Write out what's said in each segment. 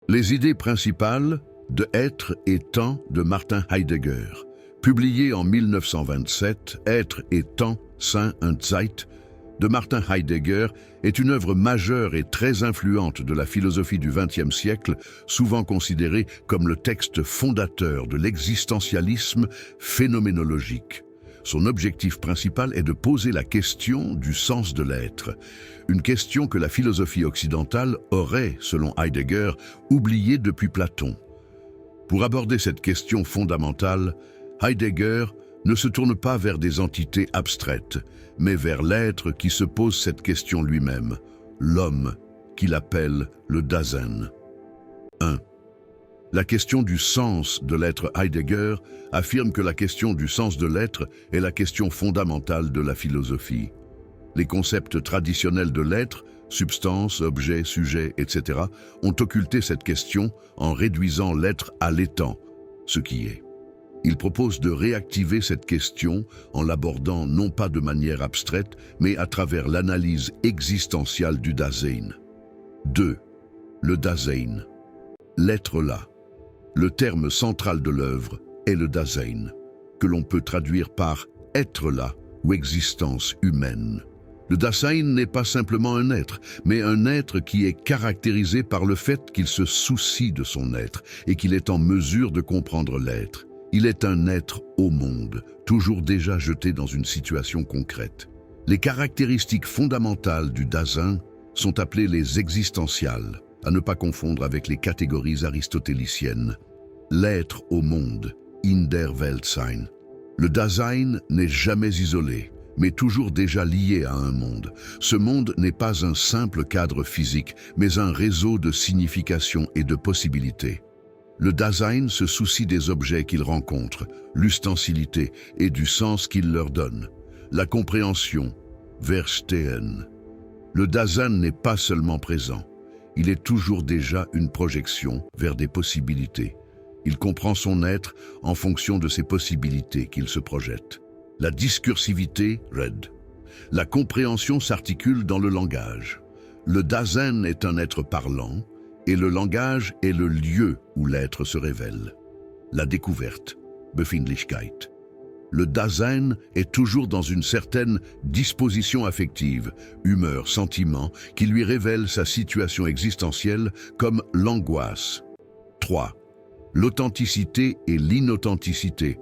Les idées principales de Être et temps de Martin Heidegger. Publié en 1927, Être et temps, Sein und Zeit, de Martin Heidegger est une œuvre majeure et très influente de la philosophie du XXe siècle, souvent considérée comme le texte fondateur de l'existentialisme phénoménologique. Son objectif principal est de poser la question du sens de l'être, une question que la philosophie occidentale aurait, selon Heidegger, oubliée depuis Platon. Pour aborder cette question fondamentale, Heidegger ne se tourne pas vers des entités abstraites, mais vers l'être qui se pose cette question lui-même, l'homme, qu'il appelle le Dasein. 1. La question du sens de l'être. Heidegger affirme que la question du sens de l'être est la question fondamentale de la philosophie. Les concepts traditionnels de l'être, substance, objet, sujet, etc., ont occulté cette question en réduisant l'être à l'étant, ce qui est. Il propose de réactiver cette question en l'abordant non pas de manière abstraite, mais à travers l'analyse existentielle du Dasein. 2. Le Dasein. L'être là. Le terme central de l'œuvre est le Dasein, que l'on peut traduire par « être là » ou « existence humaine ». Le Dasein n'est pas simplement un être, mais un être qui est caractérisé par le fait qu'il se soucie de son être et qu'il est en mesure de comprendre l'être. Il est un être au monde, toujours déjà jeté dans une situation concrète. Les caractéristiques fondamentales du Dasein sont appelées les existentiales, à ne pas confondre avec les catégories aristotéliciennes. L'être au monde, in der Weltsein. Le Dasein n'est jamais isolé, mais toujours déjà lié à un monde. Ce monde n'est pas un simple cadre physique, mais un réseau de significations et de possibilités. Le Dasein se soucie des objets qu'il rencontre, l'ustensilité et du sens qu'il leur donne. La compréhension, Verstehen. Le Dasein n'est pas seulement présent, il est toujours déjà une projection vers des possibilités. Il comprend son être en fonction de ces possibilités qu'il se projette. La discursivité, Red. La compréhension s'articule dans le langage. Le Dasein est un être parlant, et le langage est le lieu où l'être se révèle. La découverte, Befindlichkeit. Le Dasein est toujours dans une certaine disposition affective, humeur, sentiment, qui lui révèle sa situation existentielle comme l'angoisse. 3. L'authenticité et l'inauthenticité.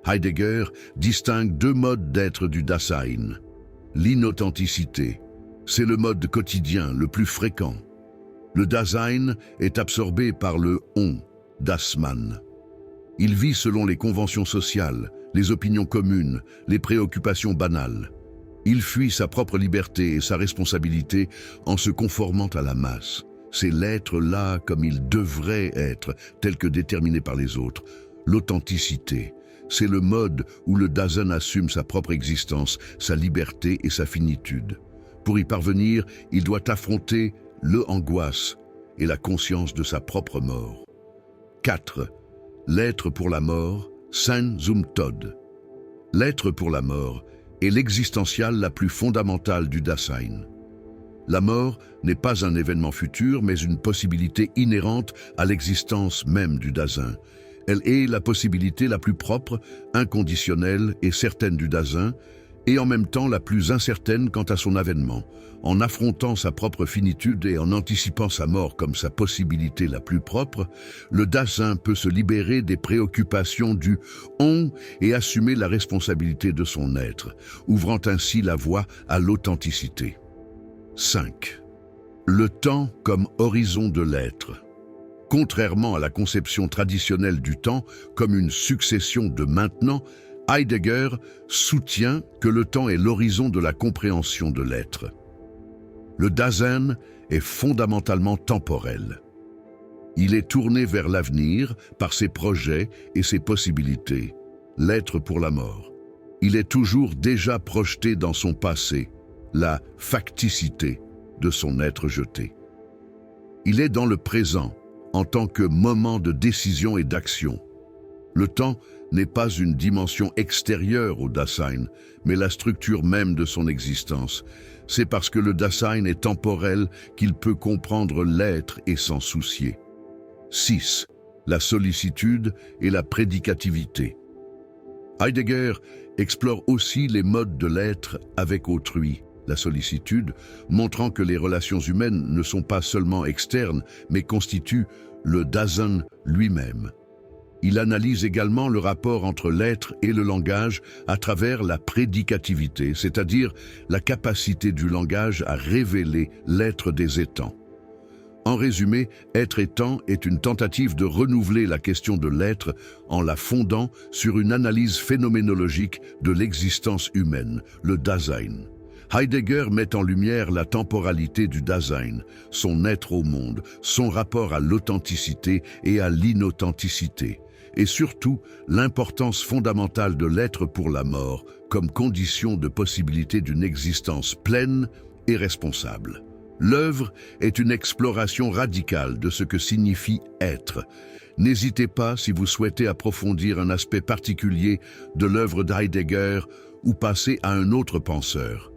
Heidegger distingue deux modes d'être du Dasein. L'inauthenticité, c'est le mode quotidien le plus fréquent. Le Dasein est absorbé par le « on », das Man. Il vit selon les conventions sociales, les opinions communes, les préoccupations banales. Il fuit sa propre liberté et sa responsabilité en se conformant à la masse. C'est l'être là comme il devrait être, tel que déterminé par les autres. L'authenticité, c'est le mode où le Dasein assume sa propre existence, sa liberté et sa finitude. Pour y parvenir, il doit affronter l'angoisse et la conscience de sa propre mort. 4. L'être pour la mort, Sein zum Tod. L'être pour la mort est l'existentiale la plus fondamentale du Dasein. La mort n'est pas un événement futur, mais une possibilité inhérente à l'existence même du Dasein. Elle est la possibilité la plus propre, inconditionnelle et certaine du Dasein, et en même temps la plus incertaine quant à son avènement. En affrontant sa propre finitude et en anticipant sa mort comme sa possibilité la plus propre, le Dasein peut se libérer des préoccupations du « on » et assumer la responsabilité de son être, ouvrant ainsi la voie à l'authenticité. 5. Le temps comme horizon de l'être. Contrairement à la conception traditionnelle du temps comme une succession de maintenant, Heidegger soutient que le temps est l'horizon de la compréhension de l'être. Le Dasein est fondamentalement temporel. Il est tourné vers l'avenir par ses projets et ses possibilités. L'être pour la mort. Il est toujours déjà projeté dans son passé, la facticité de son être jeté. Il est dans le présent, en tant que moment de décision et d'action. Le temps n'est pas une dimension extérieure au Dasein, mais la structure même de son existence. C'est parce que le Dasein est temporel qu'il peut comprendre l'être et s'en soucier. 6. La sollicitude et la prédicativité. Heidegger explore aussi les modes de l'être avec autrui, la sollicitude, montrant que les relations humaines ne sont pas seulement externes, mais constituent le Dasein lui-même. Il analyse également le rapport entre l'être et le langage à travers la prédicativité, c'est-à-dire la capacité du langage à révéler l'être des étangs. En résumé, Être et temps est une tentative de renouveler la question de l'être en la fondant sur une analyse phénoménologique de l'existence humaine, le Dasein. Heidegger met en lumière la temporalité du Dasein, son être au monde, son rapport à l'authenticité et à l'inauthenticité, et surtout l'importance fondamentale de l'être pour la mort comme condition de possibilité d'une existence pleine et responsable. L'œuvre est une exploration radicale de ce que signifie être. N'hésitez pas, si vous souhaitez approfondir un aspect particulier de l'œuvre d'Heidegger ou passer à un autre penseur,